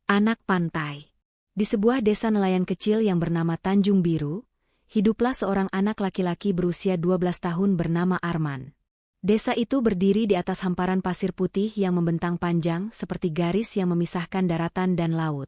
Anak pantai. Di sebuah desa nelayan kecil yang bernama Tanjung Biru, hiduplah seorang anak laki-laki berusia 12 tahun bernama Arman. Desa itu berdiri di atas hamparan pasir putih yang membentang panjang seperti garis yang memisahkan daratan dan laut.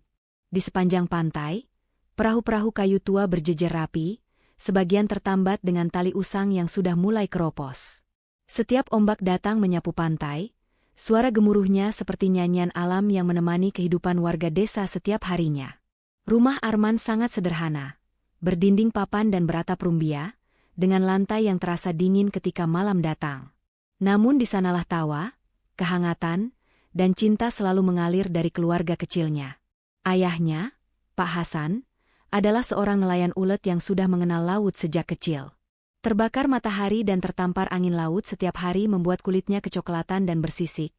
Di sepanjang pantai, perahu-perahu kayu tua berjejer rapi, sebagian tertambat dengan tali usang yang sudah mulai keropos. Setiap ombak datang menyapu pantai, suara gemuruhnya seperti nyanyian alam yang menemani kehidupan warga desa setiap harinya. Rumah Arman sangat sederhana, berdinding papan dan beratap rumbia, dengan lantai yang terasa dingin ketika malam datang. Namun di sanalah tawa, kehangatan, dan cinta selalu mengalir dari keluarga kecilnya. Ayahnya, Pak Hasan, adalah seorang nelayan ulet yang sudah mengenal laut sejak kecil. Terbakar matahari dan tertampar angin laut setiap hari membuat kulitnya kecoklatan dan bersisik,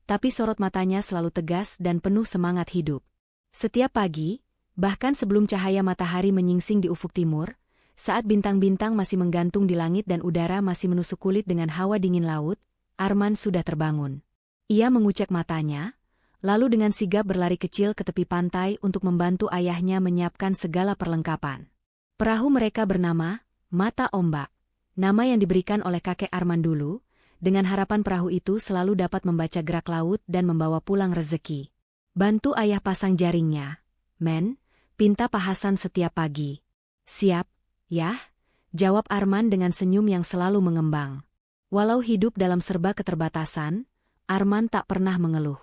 tapi sorot matanya selalu tegas dan penuh semangat hidup. Setiap pagi, bahkan sebelum cahaya matahari menyingsing di ufuk timur, saat bintang-bintang masih menggantung di langit dan udara masih menusuk kulit dengan hawa dingin laut, Arman sudah terbangun. Ia mengucek matanya, lalu dengan sigap berlari kecil ke tepi pantai untuk membantu ayahnya menyiapkan segala perlengkapan. Perahu mereka bernama Mata Ombak, nama yang diberikan oleh kakek Arman dulu, dengan harapan perahu itu selalu dapat membaca gerak laut dan membawa pulang rezeki. Bantu ayah pasang jaringnya, Men, pinta Pak Hasan setiap pagi. Siap, Yah, jawab Arman dengan senyum yang selalu mengembang. Walau hidup dalam serba keterbatasan, Arman tak pernah mengeluh.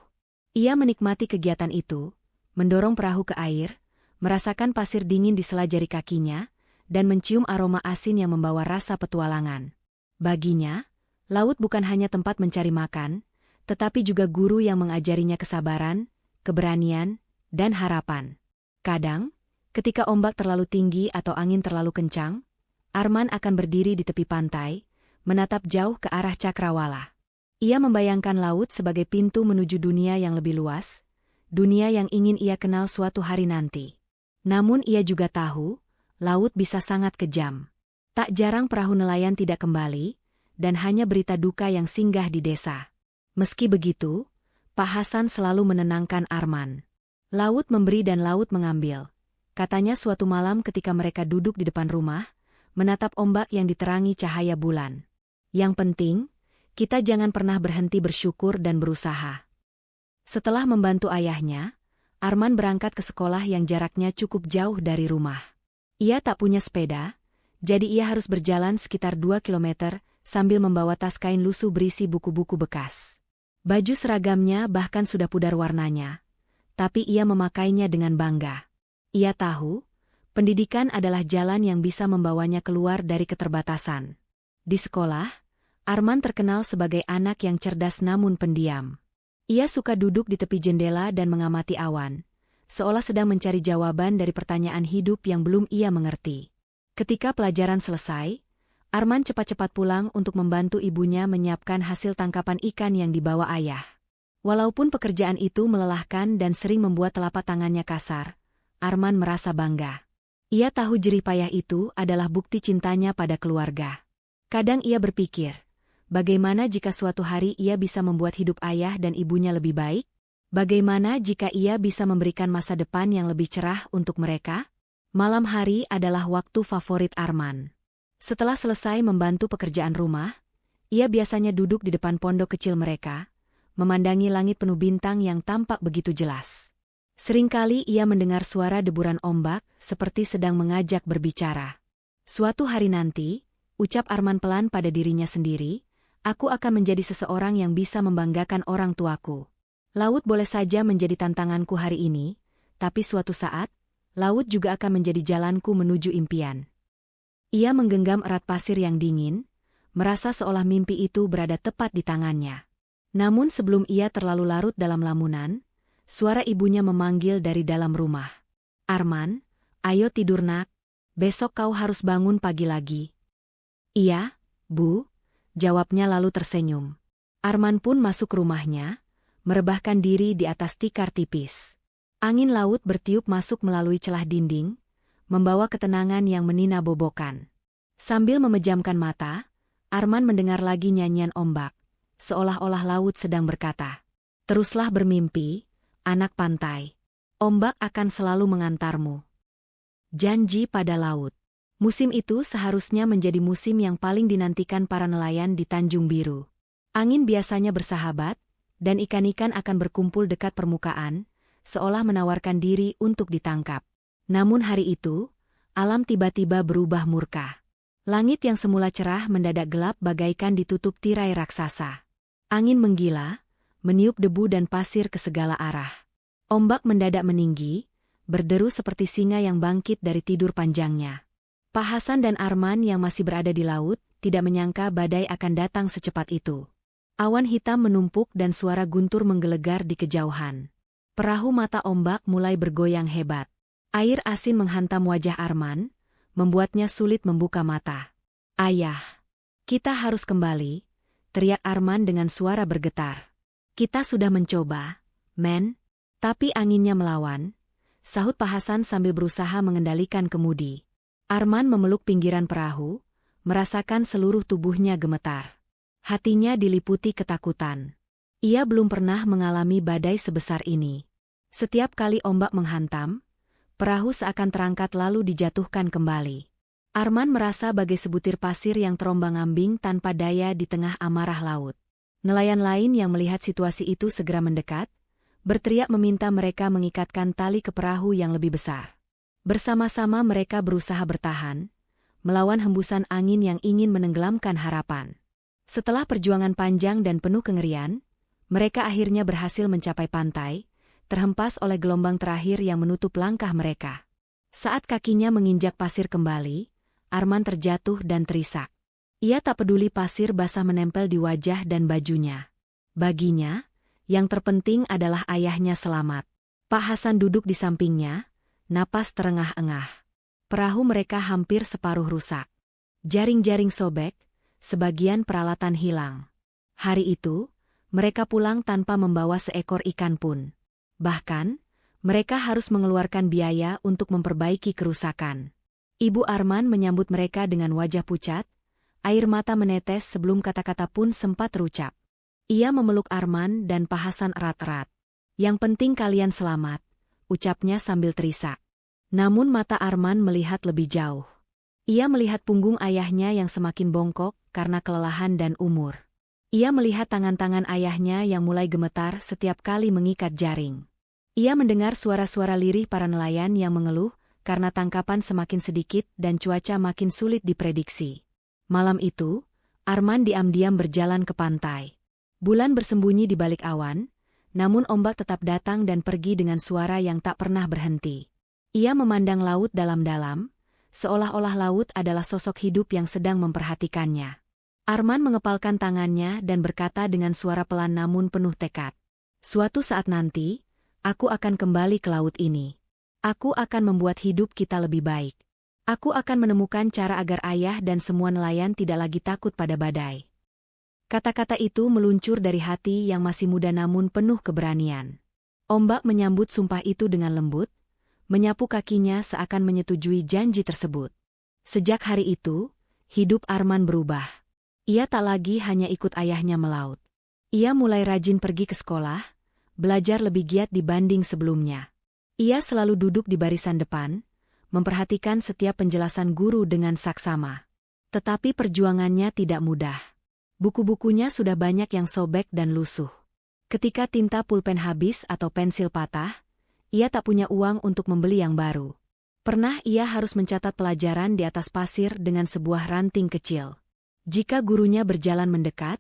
Ia menikmati kegiatan itu, mendorong perahu ke air, merasakan pasir dingin di sela jari kakinya, dan mencium aroma asin yang membawa rasa petualangan. Baginya, laut bukan hanya tempat mencari makan, tetapi juga guru yang mengajarinya kesabaran, keberanian, dan harapan. Kadang, ketika ombak terlalu tinggi atau angin terlalu kencang, Arman akan berdiri di tepi pantai, menatap jauh ke arah cakrawala. Ia membayangkan laut sebagai pintu menuju dunia yang lebih luas, dunia yang ingin ia kenal suatu hari nanti. Namun ia juga tahu, laut bisa sangat kejam. Tak jarang perahu nelayan tidak kembali, dan hanya berita duka yang singgah di desa. Meski begitu, Pak Hasan selalu menenangkan Arman. Laut memberi dan laut mengambil, katanya suatu malam ketika mereka duduk di depan rumah, menatap ombak yang diterangi cahaya bulan. Yang penting, kita jangan pernah berhenti bersyukur dan berusaha. Setelah membantu ayahnya, Arman berangkat ke sekolah yang jaraknya cukup jauh dari rumah. Ia tak punya sepeda, jadi ia harus berjalan sekitar 2 kilometer sambil membawa tas kain lusuh berisi buku-buku bekas. Baju seragamnya bahkan sudah pudar warnanya, tapi ia memakainya dengan bangga. Ia tahu, pendidikan adalah jalan yang bisa membawanya keluar dari keterbatasan. Di sekolah, Arman terkenal sebagai anak yang cerdas namun pendiam. Ia suka duduk di tepi jendela dan mengamati awan, seolah sedang mencari jawaban dari pertanyaan hidup yang belum ia mengerti. Ketika pelajaran selesai, Arman cepat-cepat pulang untuk membantu ibunya menyiapkan hasil tangkapan ikan yang dibawa ayah. Walaupun pekerjaan itu melelahkan dan sering membuat telapak tangannya kasar, Arman merasa bangga. Ia tahu jerih payah itu adalah bukti cintanya pada keluarga. Kadang ia berpikir, bagaimana jika suatu hari ia bisa membuat hidup ayah dan ibunya lebih baik? Bagaimana jika ia bisa memberikan masa depan yang lebih cerah untuk mereka? Malam hari adalah waktu favorit Arman. Setelah selesai membantu pekerjaan rumah, ia biasanya duduk di depan pondok kecil mereka, memandangi langit penuh bintang yang tampak begitu jelas. Seringkali ia mendengar suara deburan ombak seperti sedang mengajak berbicara. Suatu hari nanti, ucap Arman pelan pada dirinya sendiri, aku akan menjadi seseorang yang bisa membanggakan orang tuaku. Laut boleh saja menjadi tantanganku hari ini, tapi suatu saat, laut juga akan menjadi jalanku menuju impian. Ia menggenggam erat pasir yang dingin, merasa seolah mimpi itu berada tepat di tangannya. Namun sebelum ia terlalu larut dalam lamunan, suara ibunya memanggil dari dalam rumah. Arman, ayo tidur nak, besok kau harus bangun pagi lagi. Iya, Bu, jawabnya lalu tersenyum. Arman pun masuk rumahnya, merebahkan diri di atas tikar tipis. Angin laut bertiup masuk melalui celah dinding, membawa ketenangan yang menina-bobokan. Sambil memejamkan mata, Arman mendengar lagi nyanyian ombak, seolah-olah laut sedang berkata, teruslah bermimpi, anak pantai. Ombak akan selalu mengantarmu. Janji pada laut. Musim itu seharusnya menjadi musim yang paling dinantikan para nelayan di Tanjung Biru. Angin biasanya bersahabat, dan ikan-ikan akan berkumpul dekat permukaan, seolah menawarkan diri untuk ditangkap. Namun hari itu, alam tiba-tiba berubah murka. Langit yang semula cerah mendadak gelap bagaikan ditutup tirai raksasa. Angin menggila, meniup debu dan pasir ke segala arah. Ombak mendadak meninggi, berderu seperti singa yang bangkit dari tidur panjangnya. Pak Hasan dan Arman yang masih berada di laut, tidak menyangka badai akan datang secepat itu. Awan hitam menumpuk dan suara guntur menggelegar di kejauhan. Perahu mata ombak mulai bergoyang hebat. Air asin menghantam wajah Arman, membuatnya sulit membuka mata. "Ayah, kita harus kembali," teriak Arman dengan suara bergetar. "Kita sudah mencoba, men, tapi anginnya melawan," sahut Pak Hasan sambil berusaha mengendalikan kemudi. Arman memeluk pinggiran perahu, merasakan seluruh tubuhnya gemetar. Hatinya diliputi ketakutan. Ia belum pernah mengalami badai sebesar ini. Setiap kali ombak menghantam, perahu seakan terangkat lalu dijatuhkan kembali. Arman merasa bagai sebutir pasir yang terombang-ambing tanpa daya di tengah amarah laut. Nelayan lain yang melihat situasi itu segera mendekat, berteriak meminta mereka mengikatkan tali ke perahu yang lebih besar. Bersama-sama mereka berusaha bertahan, melawan hembusan angin yang ingin menenggelamkan harapan. Setelah perjuangan panjang dan penuh kengerian, mereka akhirnya berhasil mencapai pantai, terhempas oleh gelombang terakhir yang menutup langkah mereka. Saat kakinya menginjak pasir kembali, Arman terjatuh dan terisak. Ia tak peduli pasir basah menempel di wajah dan bajunya. Baginya, yang terpenting adalah ayahnya selamat. Pak Hasan duduk di sampingnya, napas terengah-engah. Perahu mereka hampir separuh rusak. Jaring-jaring sobek, sebagian peralatan hilang. Hari itu, mereka pulang tanpa membawa seekor ikan pun. Bahkan, mereka harus mengeluarkan biaya untuk memperbaiki kerusakan. Ibu Arman menyambut mereka dengan wajah pucat, air mata menetes sebelum kata-kata pun sempat terucap. Ia memeluk Arman dan Pak Hasan erat-erat. "Yang penting kalian selamat," ucapnya sambil terisak. Namun mata Arman melihat lebih jauh. Ia melihat punggung ayahnya yang semakin bongkok karena kelelahan dan umur. Ia melihat tangan-tangan ayahnya yang mulai gemetar setiap kali mengikat jaring. Ia mendengar suara-suara lirih para nelayan yang mengeluh karena tangkapan semakin sedikit dan cuaca makin sulit diprediksi. Malam itu, Arman diam-diam berjalan ke pantai. Bulan bersembunyi di balik awan, namun ombak tetap datang dan pergi dengan suara yang tak pernah berhenti. Ia memandang laut dalam-dalam, seolah-olah laut adalah sosok hidup yang sedang memperhatikannya. Arman mengepalkan tangannya dan berkata dengan suara pelan namun penuh tekad. "Suatu saat nanti, aku akan kembali ke laut ini. Aku akan membuat hidup kita lebih baik. Aku akan menemukan cara agar ayah dan semua nelayan tidak lagi takut pada badai." Kata-kata itu meluncur dari hati yang masih muda namun penuh keberanian. Ombak menyambut sumpah itu dengan lembut, menyapu kakinya seakan menyetujui janji tersebut. Sejak hari itu, hidup Arman berubah. Ia tak lagi hanya ikut ayahnya melaut. Ia mulai rajin pergi ke sekolah, belajar lebih giat dibanding sebelumnya. Ia selalu duduk di barisan depan, memperhatikan setiap penjelasan guru dengan saksama. Tetapi perjuangannya tidak mudah. Buku-bukunya sudah banyak yang sobek dan lusuh. Ketika tinta pulpen habis atau pensil patah, ia tak punya uang untuk membeli yang baru. Pernah ia harus mencatat pelajaran di atas pasir dengan sebuah ranting kecil. Jika gurunya berjalan mendekat,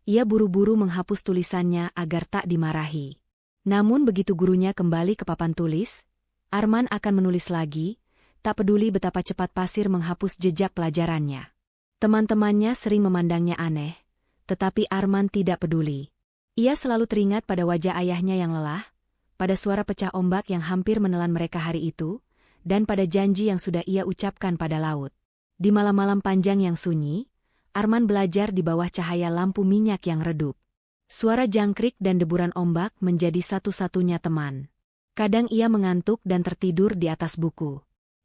ia buru-buru menghapus tulisannya agar tak dimarahi. Namun begitu gurunya kembali ke papan tulis, Arman akan menulis lagi, tak peduli betapa cepat pasir menghapus jejak pelajarannya. Teman-temannya sering memandangnya aneh, tetapi Arman tidak peduli. Ia selalu teringat pada wajah ayahnya yang lelah, pada suara pecah ombak yang hampir menelan mereka hari itu, dan pada janji yang sudah ia ucapkan pada laut. Di malam-malam panjang yang sunyi, Arman belajar di bawah cahaya lampu minyak yang redup. Suara jangkrik dan deburan ombak menjadi satu-satunya teman. Kadang ia mengantuk dan tertidur di atas buku.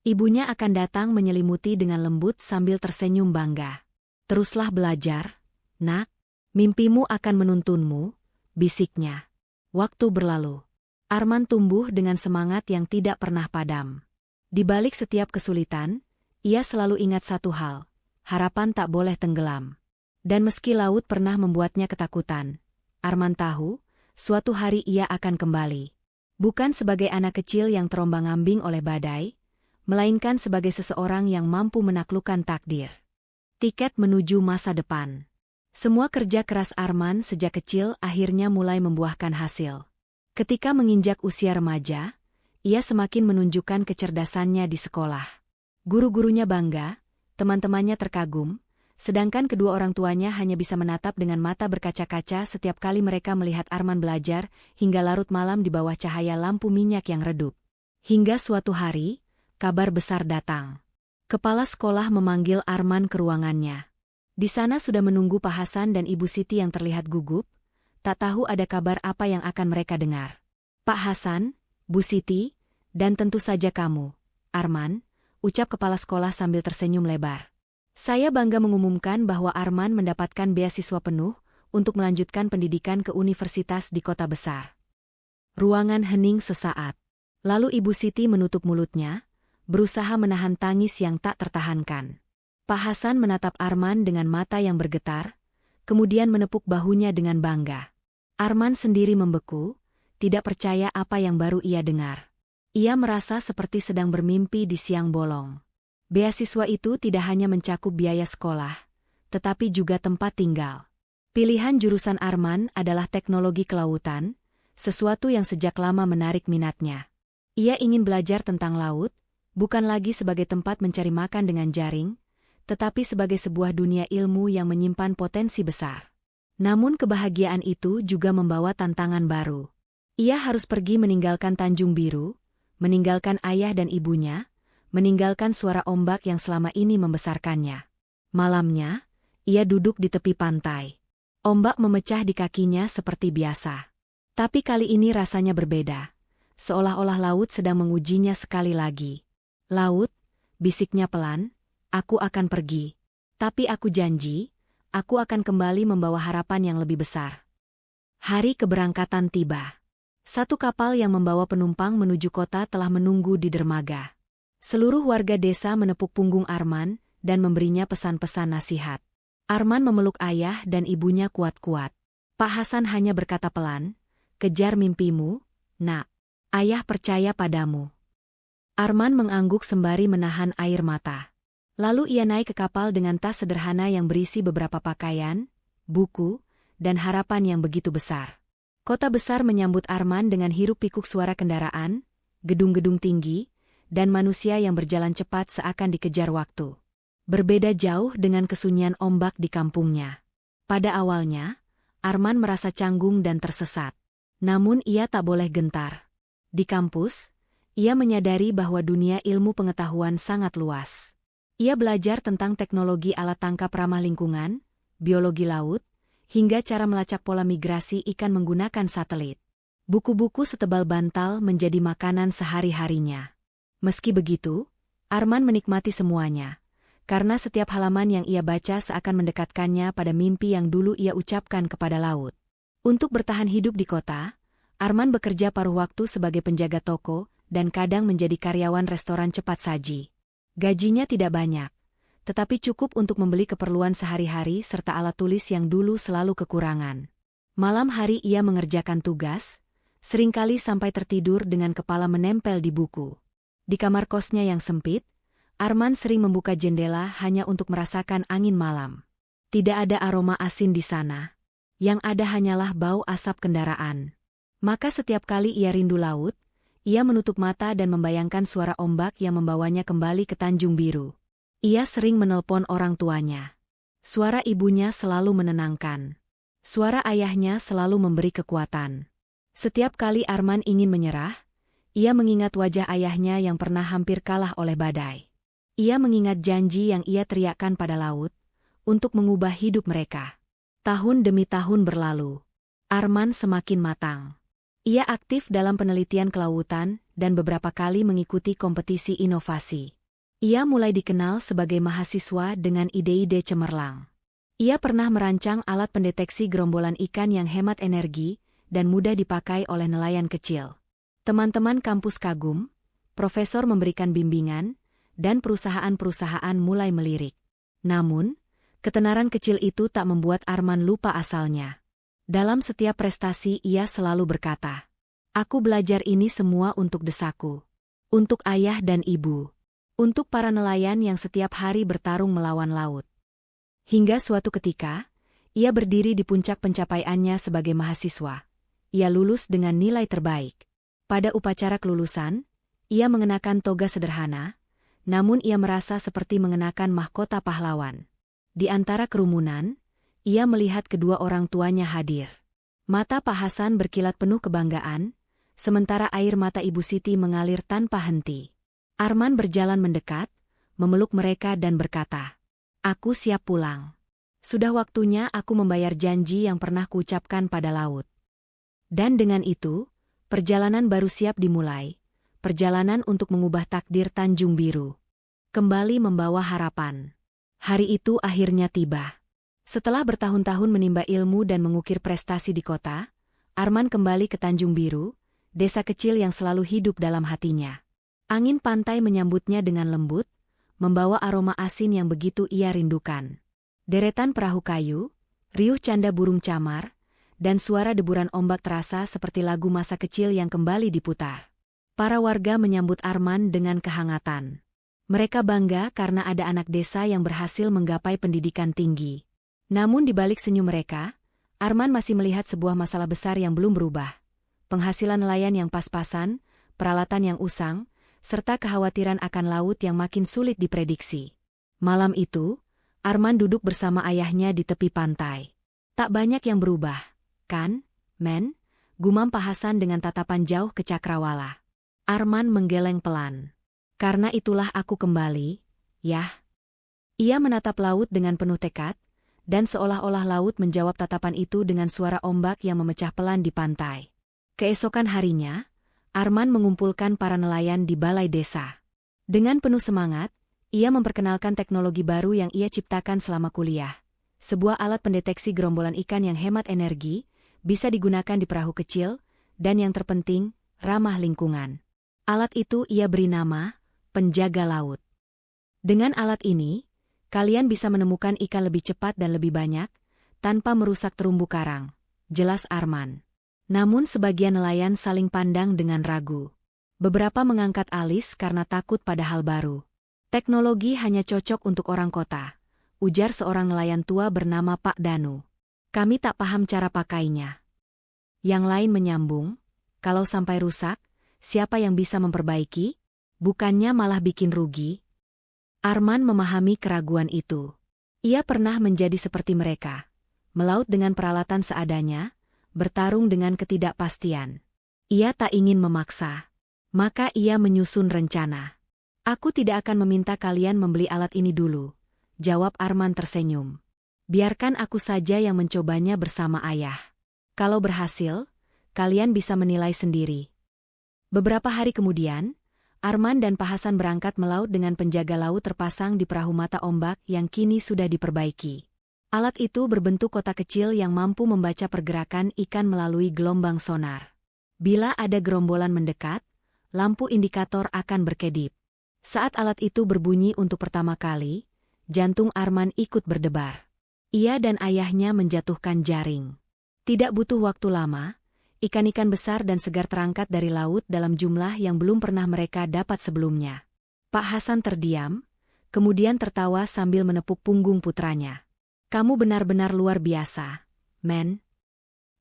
Ibunya akan datang menyelimuti dengan lembut sambil tersenyum bangga. "Teruslah belajar, nak. Mimpimu akan menuntunmu," bisiknya. Waktu berlalu. Arman tumbuh dengan semangat yang tidak pernah padam. Di balik setiap kesulitan, ia selalu ingat satu hal, harapan tak boleh tenggelam. Dan meski laut pernah membuatnya ketakutan, Arman tahu, suatu hari ia akan kembali. Bukan sebagai anak kecil yang terombang-ambing oleh badai, melainkan sebagai seseorang yang mampu menaklukkan takdir. Tiket menuju masa depan. Semua kerja keras Arman sejak kecil akhirnya mulai membuahkan hasil. Ketika menginjak usia remaja, ia semakin menunjukkan kecerdasannya di sekolah. Guru-gurunya bangga, teman-temannya terkagum, sedangkan kedua orang tuanya hanya bisa menatap dengan mata berkaca-kaca setiap kali mereka melihat Arman belajar hingga larut malam di bawah cahaya lampu minyak yang redup. Hingga suatu hari, kabar besar datang. Kepala sekolah memanggil Arman ke ruangannya. Di sana sudah menunggu Pak Hasan dan Ibu Siti yang terlihat gugup, tak tahu ada kabar apa yang akan mereka dengar. Pak Hasan, Bu Siti, dan tentu saja kamu, Arman, ucap kepala sekolah sambil tersenyum lebar. Saya bangga mengumumkan bahwa Arman mendapatkan beasiswa penuh untuk melanjutkan pendidikan ke universitas di kota besar. Ruangan hening sesaat. Lalu Ibu Siti menutup mulutnya, berusaha menahan tangis yang tak tertahankan. Pak Hasan menatap Arman dengan mata yang bergetar, kemudian menepuk bahunya dengan bangga. Arman sendiri membeku, tidak percaya apa yang baru ia dengar. Ia merasa seperti sedang bermimpi di siang bolong. Beasiswa itu tidak hanya mencakup biaya sekolah, tetapi juga tempat tinggal. Pilihan jurusan Arman adalah teknologi kelautan, sesuatu yang sejak lama menarik minatnya. Ia ingin belajar tentang laut, bukan lagi sebagai tempat mencari makan dengan jaring, tetapi sebagai sebuah dunia ilmu yang menyimpan potensi besar. Namun kebahagiaan itu juga membawa tantangan baru. Ia harus pergi meninggalkan Tanjung Biru, meninggalkan ayah dan ibunya, meninggalkan suara ombak yang selama ini membesarkannya. Malamnya, ia duduk di tepi pantai. Ombak memecah di kakinya seperti biasa. Tapi kali ini rasanya berbeda. Seolah-olah laut sedang mengujinya sekali lagi. Laut, bisiknya pelan, aku akan pergi. Tapi aku janji, aku akan kembali membawa harapan yang lebih besar. Hari keberangkatan tiba. Satu kapal yang membawa penumpang menuju kota telah menunggu di dermaga. Seluruh warga desa menepuk punggung Arman dan memberinya pesan-pesan nasihat. Arman memeluk ayah dan ibunya kuat-kuat. Pak Hasan hanya berkata pelan, "Kejar mimpimu, nak. Ayah percaya padamu." Arman mengangguk sembari menahan air mata. Lalu ia naik ke kapal dengan tas sederhana yang berisi beberapa pakaian, buku, dan harapan yang begitu besar. Kota besar menyambut Arman dengan hiruk-pikuk suara kendaraan, gedung-gedung tinggi, dan manusia yang berjalan cepat seakan dikejar waktu. Berbeda jauh dengan kesunyian ombak di kampungnya. Pada awalnya, Arman merasa canggung dan tersesat. Namun ia tak boleh gentar. Di kampus, ia menyadari bahwa dunia ilmu pengetahuan sangat luas. Ia belajar tentang teknologi alat tangkap ramah lingkungan, biologi laut, hingga cara melacak pola migrasi ikan menggunakan satelit. Buku-buku setebal bantal menjadi makanan sehari-harinya. Meski begitu, Arman menikmati semuanya, karena setiap halaman yang ia baca seakan mendekatkannya pada mimpi yang dulu ia ucapkan kepada laut. Untuk bertahan hidup di kota, Arman bekerja paruh waktu sebagai penjaga toko dan kadang menjadi karyawan restoran cepat saji. Gajinya tidak banyak, tetapi cukup untuk membeli keperluan sehari-hari serta alat tulis yang dulu selalu kekurangan. Malam hari ia mengerjakan tugas, seringkali sampai tertidur dengan kepala menempel di buku. Di kamar kosnya yang sempit, Arman sering membuka jendela hanya untuk merasakan angin malam. Tidak ada aroma asin di sana. Yang ada hanyalah bau asap kendaraan. Maka setiap kali ia rindu laut, ia menutup mata dan membayangkan suara ombak yang membawanya kembali ke Tanjung Biru. Ia sering menelpon orang tuanya. Suara ibunya selalu menenangkan. Suara ayahnya selalu memberi kekuatan. Setiap kali Arman ingin menyerah, ia mengingat wajah ayahnya yang pernah hampir kalah oleh badai. Ia mengingat janji yang ia teriakkan pada laut, untuk mengubah hidup mereka. Tahun demi tahun berlalu. Arman semakin matang. Ia aktif dalam penelitian kelautan dan beberapa kali mengikuti kompetisi inovasi. Ia mulai dikenal sebagai mahasiswa dengan ide-ide cemerlang. Ia pernah merancang alat pendeteksi gerombolan ikan yang hemat energi dan mudah dipakai oleh nelayan kecil. Teman-teman kampus kagum, profesor memberikan bimbingan, dan perusahaan-perusahaan mulai melirik. Namun, ketenaran kecil itu tak membuat Arman lupa asalnya. Dalam setiap prestasi ia selalu berkata, "Aku belajar ini semua untuk desaku. Untuk ayah dan ibu. Untuk para nelayan yang setiap hari bertarung melawan laut." Hingga suatu ketika, ia berdiri di puncak pencapaiannya sebagai mahasiswa. Ia lulus dengan nilai terbaik. Pada upacara kelulusan, ia mengenakan toga sederhana, namun ia merasa seperti mengenakan mahkota pahlawan. Di antara kerumunan, ia melihat kedua orang tuanya hadir. Mata Pak Hasan berkilat penuh kebanggaan, sementara air mata Ibu Siti mengalir tanpa henti. Arman berjalan mendekat, memeluk mereka dan berkata, "Aku siap pulang. Sudah waktunya aku membayar janji yang pernah kuucapkan pada laut." Dan dengan itu, perjalanan baru siap dimulai. Perjalanan untuk mengubah takdir Tanjung Biru. Kembali membawa harapan. Hari itu akhirnya tiba. Setelah bertahun-tahun menimba ilmu dan mengukir prestasi di kota, Arman kembali ke Tanjung Biru, desa kecil yang selalu hidup dalam hatinya. Angin pantai menyambutnya dengan lembut, membawa aroma asin yang begitu ia rindukan. Deretan perahu kayu, riuh canda burung camar, dan suara deburan ombak terasa seperti lagu masa kecil yang kembali diputar. Para warga menyambut Arman dengan kehangatan. Mereka bangga karena ada anak desa yang berhasil menggapai pendidikan tinggi. Namun di balik senyum mereka, Arman masih melihat sebuah masalah besar yang belum berubah. Penghasilan nelayan yang pas-pasan, peralatan yang usang, serta kekhawatiran akan laut yang makin sulit diprediksi. Malam itu, Arman duduk bersama ayahnya di tepi pantai. "Tak banyak yang berubah, kan, Men?" gumam Pak Hasan dengan tatapan jauh ke cakrawala. Arman menggeleng pelan. "Karena itulah aku kembali, Yah." Ia menatap laut dengan penuh tekad, dan seolah-olah laut menjawab tatapan itu dengan suara ombak yang memecah pelan di pantai. Keesokan harinya, Arman mengumpulkan para nelayan di balai desa. Dengan penuh semangat, ia memperkenalkan teknologi baru yang ia ciptakan selama kuliah. Sebuah alat pendeteksi gerombolan ikan yang hemat energi, bisa digunakan di perahu kecil, dan yang terpenting, ramah lingkungan. Alat itu ia beri nama, Penjaga Laut. Dengan alat ini, kalian bisa menemukan ikan lebih cepat dan lebih banyak, tanpa merusak terumbu karang, jelas Arman. Namun sebagian nelayan saling pandang dengan ragu. Beberapa mengangkat alis karena takut pada hal baru. "Teknologi hanya cocok untuk orang kota," ujar seorang nelayan tua bernama Pak Danu. "Kami tak paham cara pakainya." Yang lain menyambung, "Kalau sampai rusak, siapa yang bisa memperbaiki? Bukannya malah bikin rugi?" Arman memahami keraguan itu. Ia pernah menjadi seperti mereka. Melaut dengan peralatan seadanya, bertarung dengan ketidakpastian. Ia tak ingin memaksa. Maka ia menyusun rencana. "Aku tidak akan meminta kalian membeli alat ini dulu," jawab Arman tersenyum. "Biarkan aku saja yang mencobanya bersama ayah. Kalau berhasil, kalian bisa menilai sendiri." Beberapa hari kemudian, Arman dan Pak Hasan berangkat melaut dengan penjaga laut terpasang di perahu mata ombak yang kini sudah diperbaiki. Alat itu berbentuk kotak kecil yang mampu membaca pergerakan ikan melalui gelombang sonar. Bila ada gerombolan mendekat, lampu indikator akan berkedip. Saat alat itu berbunyi untuk pertama kali, jantung Arman ikut berdebar. Ia dan ayahnya menjatuhkan jaring. Tidak butuh waktu lama, ikan-ikan besar dan segar terangkat dari laut dalam jumlah yang belum pernah mereka dapat sebelumnya. Pak Hasan terdiam, kemudian tertawa sambil menepuk punggung putranya. "Kamu benar-benar luar biasa, Men."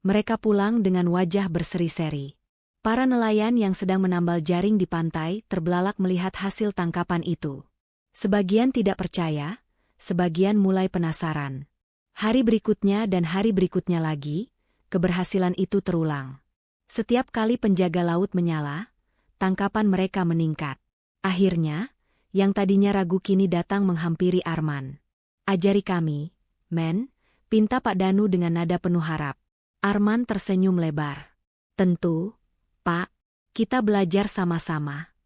Mereka pulang dengan wajah berseri-seri. Para nelayan yang sedang menambal jaring di pantai terbelalak melihat hasil tangkapan itu. Sebagian tidak percaya, sebagian mulai penasaran. Hari berikutnya dan hari berikutnya lagi, keberhasilan itu terulang. Setiap kali penjaga laut menyala, tangkapan mereka meningkat. Akhirnya, yang tadinya ragu kini datang menghampiri Arman. "Ajari kami, Men," pinta Pak Danu dengan nada penuh harap. Arman tersenyum lebar. "Tentu, Pak. Kita belajar sama-sama."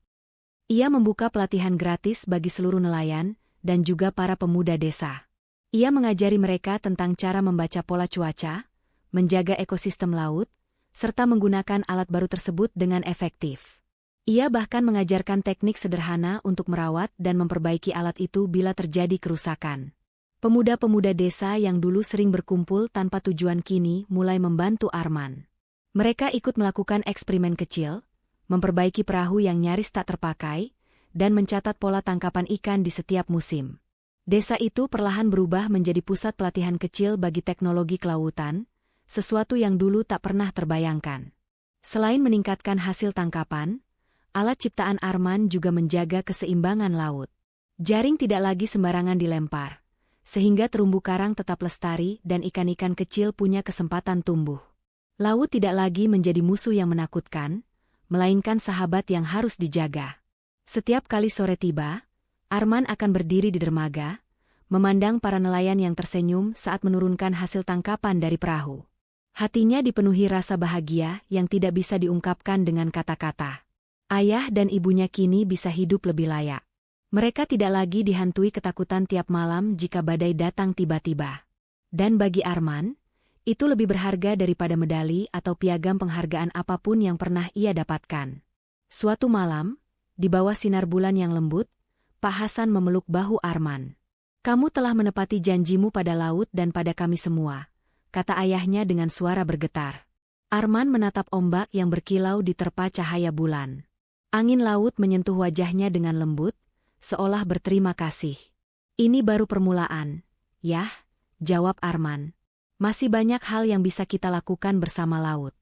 Ia membuka pelatihan gratis bagi seluruh nelayan dan juga para pemuda desa. Ia mengajari mereka tentang cara membaca pola cuaca, menjaga ekosistem laut, serta menggunakan alat baru tersebut dengan efektif. Ia bahkan mengajarkan teknik sederhana untuk merawat dan memperbaiki alat itu bila terjadi kerusakan. Pemuda-pemuda desa yang dulu sering berkumpul tanpa tujuan kini mulai membantu Arman. Mereka ikut melakukan eksperimen kecil, memperbaiki perahu yang nyaris tak terpakai, dan mencatat pola tangkapan ikan di setiap musim. Desa itu perlahan berubah menjadi pusat pelatihan kecil bagi teknologi kelautan, sesuatu yang dulu tak pernah terbayangkan. Selain meningkatkan hasil tangkapan, alat ciptaan Arman juga menjaga keseimbangan laut. Jaring tidak lagi sembarangan dilempar, sehingga terumbu karang tetap lestari dan ikan-ikan kecil punya kesempatan tumbuh. Laut tidak lagi menjadi musuh yang menakutkan, melainkan sahabat yang harus dijaga. Setiap kali sore tiba, Arman akan berdiri di dermaga, memandang para nelayan yang tersenyum saat menurunkan hasil tangkapan dari perahu. Hatinya dipenuhi rasa bahagia yang tidak bisa diungkapkan dengan kata-kata. Ayah dan ibunya kini bisa hidup lebih layak. Mereka tidak lagi dihantui ketakutan tiap malam jika badai datang tiba-tiba. Dan bagi Arman, itu lebih berharga daripada medali atau piagam penghargaan apapun yang pernah ia dapatkan. Suatu malam, di bawah sinar bulan yang lembut, Pak Hasan memeluk bahu Arman. "Kamu telah menepati janjimu pada laut dan pada kami semua," kata ayahnya dengan suara bergetar. Arman menatap ombak yang berkilau diterpa cahaya bulan. Angin laut menyentuh wajahnya dengan lembut, seolah berterima kasih. "Ini baru permulaan, Yah," jawab Arman. "Masih banyak hal yang bisa kita lakukan bersama laut."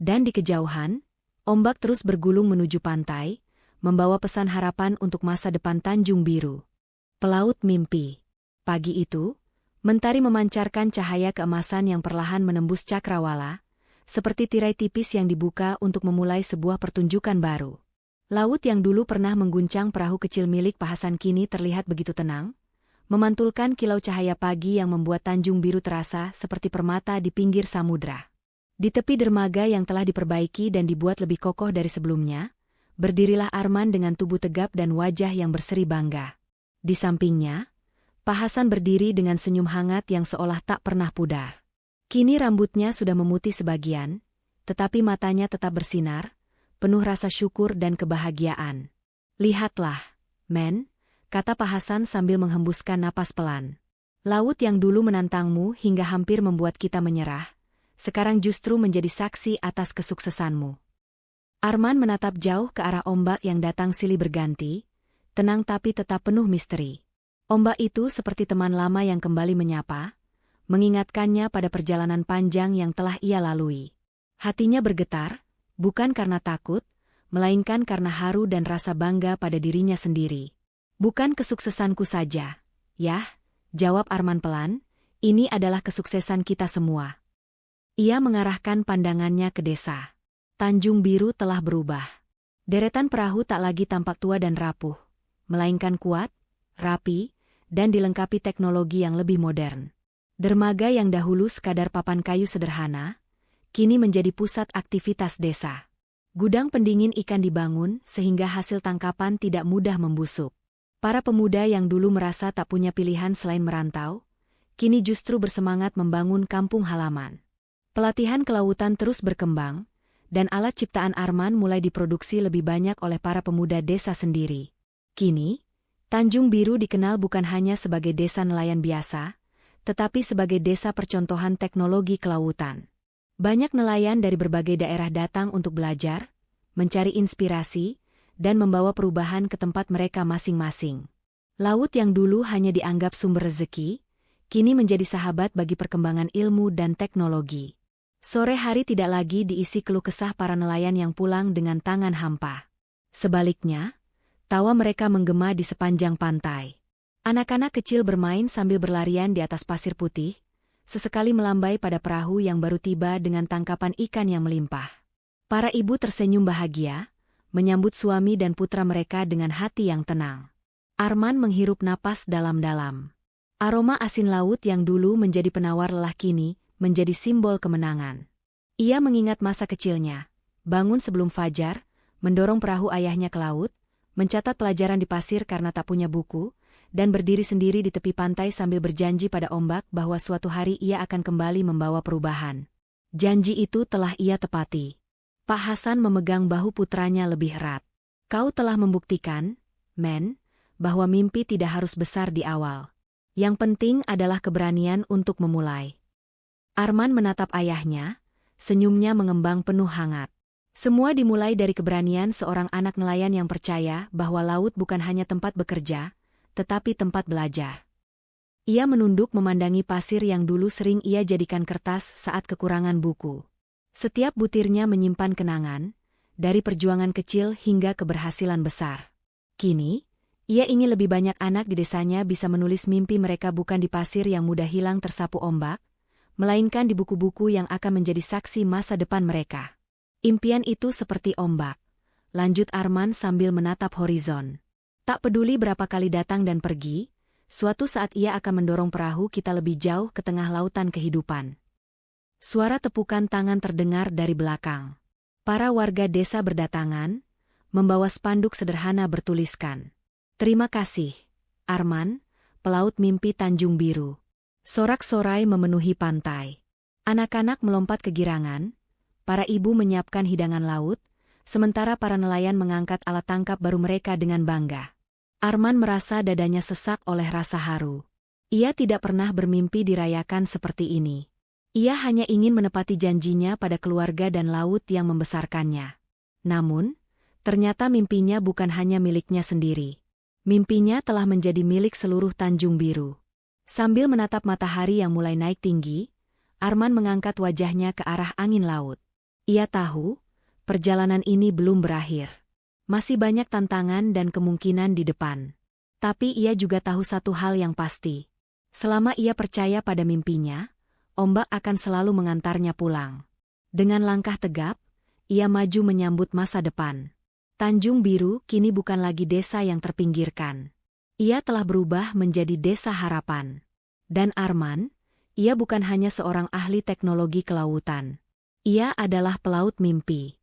Dan di kejauhan, ombak terus bergulung menuju pantai, membawa pesan harapan untuk masa depan Tanjung Biru. Pelaut mimpi. Pagi itu, mentari memancarkan cahaya keemasan yang perlahan menembus cakrawala, seperti tirai tipis yang dibuka untuk memulai sebuah pertunjukan baru. Laut yang dulu pernah mengguncang perahu kecil milik Pak Hasan kini terlihat begitu tenang, memantulkan kilau cahaya pagi yang membuat Tanjung Biru terasa seperti permata di pinggir samudra. Di tepi dermaga yang telah diperbaiki dan dibuat lebih kokoh dari sebelumnya, berdirilah Arman dengan tubuh tegap dan wajah yang berseri bangga. Di sampingnya, Pak Hasan berdiri dengan senyum hangat yang seolah tak pernah pudar. Kini rambutnya sudah memutih sebagian, tetapi matanya tetap bersinar, penuh rasa syukur dan kebahagiaan. "Lihatlah, men," kata Pak Hasan sambil menghembuskan napas pelan. "Laut yang dulu menantangmu hingga hampir membuat kita menyerah, sekarang justru menjadi saksi atas kesuksesanmu." Arman menatap jauh ke arah ombak yang datang silih berganti, tenang tapi tetap penuh misteri. Ombak itu seperti teman lama yang kembali menyapa, mengingatkannya pada perjalanan panjang yang telah ia lalui. Hatinya bergetar, bukan karena takut, melainkan karena haru dan rasa bangga pada dirinya sendiri. "Bukan kesuksesanku saja, Yah," jawab Arman pelan, "ini adalah kesuksesan kita semua." Ia mengarahkan pandangannya ke desa. Tanjung Biru telah berubah. Deretan perahu tak lagi tampak tua dan rapuh, melainkan kuat, rapi, dan dilengkapi teknologi yang lebih modern. Dermaga yang dahulu sekadar papan kayu sederhana, kini menjadi pusat aktivitas desa. Gudang pendingin ikan dibangun sehingga hasil tangkapan tidak mudah membusuk. Para pemuda yang dulu merasa tak punya pilihan selain merantau, kini justru bersemangat membangun kampung halaman. Pelatihan kelautan terus berkembang, dan alat ciptaan Arman mulai diproduksi lebih banyak oleh para pemuda desa sendiri. Kini, Tanjung Biru dikenal bukan hanya sebagai desa nelayan biasa, tetapi sebagai desa percontohan teknologi kelautan. Banyak nelayan dari berbagai daerah datang untuk belajar, mencari inspirasi, dan membawa perubahan ke tempat mereka masing-masing. Laut yang dulu hanya dianggap sumber rezeki, kini menjadi sahabat bagi perkembangan ilmu dan teknologi. Sore hari tidak lagi diisi keluh kesah para nelayan yang pulang dengan tangan hampa. Sebaliknya, tawa mereka menggema di sepanjang pantai. Anak-anak kecil bermain sambil berlarian di atas pasir putih, sesekali melambai pada perahu yang baru tiba dengan tangkapan ikan yang melimpah. Para ibu tersenyum bahagia, menyambut suami dan putra mereka dengan hati yang tenang. Arman menghirup napas dalam-dalam. Aroma asin laut yang dulu menjadi penawar lelah kini menjadi simbol kemenangan. Ia mengingat masa kecilnya, bangun sebelum fajar, mendorong perahu ayahnya ke laut, mencatat pelajaran di pasir karena tak punya buku, dan berdiri sendiri di tepi pantai sambil berjanji pada ombak bahwa suatu hari ia akan kembali membawa perubahan. Janji itu telah ia tepati. Pak Hasan memegang bahu putranya lebih erat. Kau telah membuktikan, Men, bahwa mimpi tidak harus besar di awal. Yang penting adalah keberanian untuk memulai. Arman menatap ayahnya, senyumnya mengembang penuh hangat. Semua dimulai dari keberanian seorang anak nelayan yang percaya bahwa laut bukan hanya tempat bekerja, tetapi tempat belajar. Ia menunduk memandangi pasir yang dulu sering ia jadikan kertas saat kekurangan buku. Setiap butirnya menyimpan kenangan, dari perjuangan kecil hingga keberhasilan besar. Kini, ia ingin lebih banyak anak di desanya bisa menulis mimpi mereka bukan di pasir yang mudah hilang tersapu ombak, melainkan di buku-buku yang akan menjadi saksi masa depan mereka. Impian itu seperti ombak, lanjut Arman sambil menatap horizon. Tak peduli berapa kali datang dan pergi, suatu saat ia akan mendorong perahu kita lebih jauh ke tengah lautan kehidupan. Suara tepukan tangan terdengar dari belakang. Para warga desa berdatangan, membawa spanduk sederhana bertuliskan, "Terima kasih, Arman, pelaut mimpi Tanjung Biru." Sorak-sorai memenuhi pantai. Anak-anak melompat kegirangan, para ibu menyiapkan hidangan laut, sementara para nelayan mengangkat alat tangkap baru mereka dengan bangga. Arman merasa dadanya sesak oleh rasa haru. Ia tidak pernah bermimpi dirayakan seperti ini. Ia hanya ingin menepati janjinya pada keluarga dan laut yang membesarkannya. Namun, ternyata mimpinya bukan hanya miliknya sendiri. Mimpinya telah menjadi milik seluruh Tanjung Biru. Sambil menatap matahari yang mulai naik tinggi, Arman mengangkat wajahnya ke arah angin laut. Ia tahu, perjalanan ini belum berakhir. Masih banyak tantangan dan kemungkinan di depan. Tapi ia juga tahu satu hal yang pasti. Selama ia percaya pada mimpinya, ombak akan selalu mengantarnya pulang. Dengan langkah tegap, ia maju menyambut masa depan. Tanjung Biru kini bukan lagi desa yang terpinggirkan. Ia telah berubah menjadi desa harapan. Dan Arman, ia bukan hanya seorang ahli teknologi kelautan. Ia adalah pelaut mimpi.